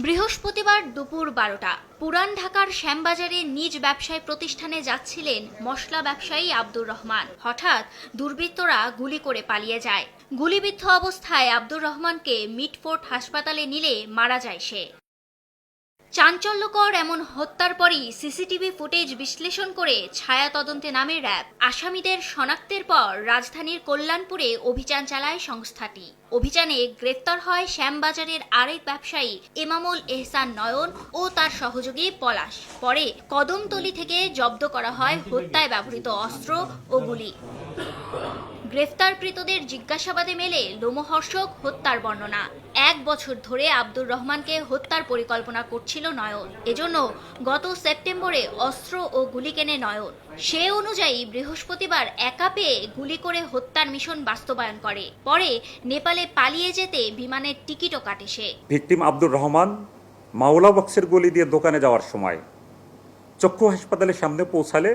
বৃহস্পতিবার দুপুর 12টা পুরান ঢাকার শ্যামবাজারে নিজ ব্যবসায় প্রতিষ্ঠানে যাচ্ছিলেন মশলা ব্যবসায়ী আব্দুর রহমান। হঠাৎ দুর্বৃত্তরা গুলি করে পালিয়ে যায়। গুলিবিদ্ধ অবস্থায় আব্দুর রহমানকে মিটফোর্ট হাসপাতালে নিলে মারা যায় সে। চাঞ্চল্যকর এমন হত্যার পরই সিসিটিভি ফুটেজ বিশ্লেষণ করে ছায়া তদন্তে নামে র্যাব। আসামিদের শনাক্তের পর রাজধানীর কল্যাণপুরে অভিযান চালায় সংস্থাটি। অভিযানে গ্রেফতার হয় শ্যামবাজারের আরেক ব্যবসায়ী এমামুল এহসান নয়ন ও তার সহযোগী পলাশ। পরে কদমতলী থেকে জব্দ করা হয় হত্যায় ব্যবহৃত অস্ত্র ও গুলি। গ্রেফতারকৃতদের জিজ্ঞাসাবাদে মেলে লোমহর্ষক হত্যার বর্ণনা। 1 বছর ধরে আব্দুর রহমানকে হত্যার পরিকল্পনা করছিল নয়ন। এজন্য গত সেপ্টেম্বরে অস্ত্র ও গুলি কেনে নয়ন। সে অনুযায়ী বৃহস্পতিবার একা পেয়ে গুলি করে হত্যার মিশন বাস্তবায়ন করে। পরে নেপালে পালিয়ে যেতে বিমানের টিকিটও কাটে সে। ভিকটিম আব্দুর রহমান মাওলা বক্সের গলি দিয়ে দোকানে যাওয়ার সময় চক্ষু হাসপাতালের সামনে পৌঁছালে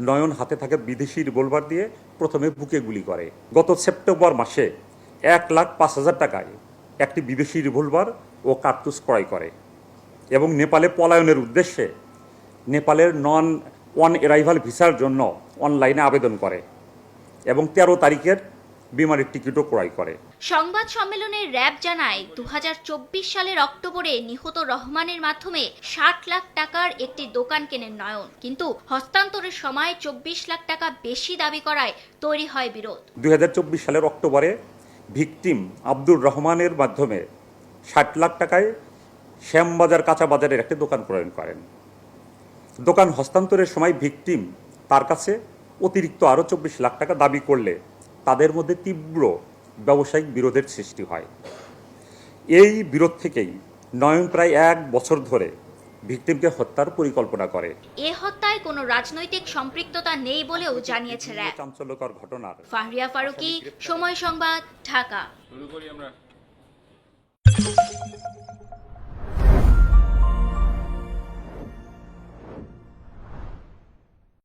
নয়ন হাতে থাকে বিদেশি রিভলভার দিয়ে প্রথমে বুকে গুলি করে। গত সেপ্টেম্বর মাসে 1,05,000 টাকায় একটি বিদেশি রিভলভার ও কার্তুজ ক্রয় করে এবং নেপালে পলায়নের উদ্দেশ্যে নেপালের নন অন অ্যারাইভাল ভিসার জন্য অনলাইনে আবেদন করে এবং 13 তারিখের বিমানের টিকিটও ক্রয় করে। সংবাদ সম্মেলনে র্যাব জানায় 2024 সালের অক্টোবরে নিহত রহমানের মাধ্যমে 60 লাখ টাকার একটি দোকান কেনেন নয়ন। কিন্তু হস্তান্তরের সময় 24 লাখ টাকা বেশি দাবি করায় তৈরি হয় বিরোধ। 2024 সালের অক্টোবরে ভিকটিম আব্দুর রহমানের মাধ্যমে 60 লাখ টাকায় শ্যামবাজার কাঁচা বাজারের একটি দোকান ক্রয় করেন। দোকান হস্তান্তরের সময় ভিকটিম তার কাছে অতিরিক্ত আরও 24 লাখ টাকা দাবি করলে তাদের মধ্যে তীব্র ব্যবসায়িক বিরোধের সৃষ্টি হয়। এই বিরোধ থেকেই নয়ন প্রায় 1 বছর ধরে ভিকটিমকে হত্যার পরিকল্পনা করে। এ হত্যায় কোনো রাজনৈতিক সম্পৃক্ততা নেই বলেও জানিয়েছে র্যাব। চাঞ্চল্যকর ঘটনার ফাহরিয়া ফারুকী, সময় সংবাদ, ঢাকা।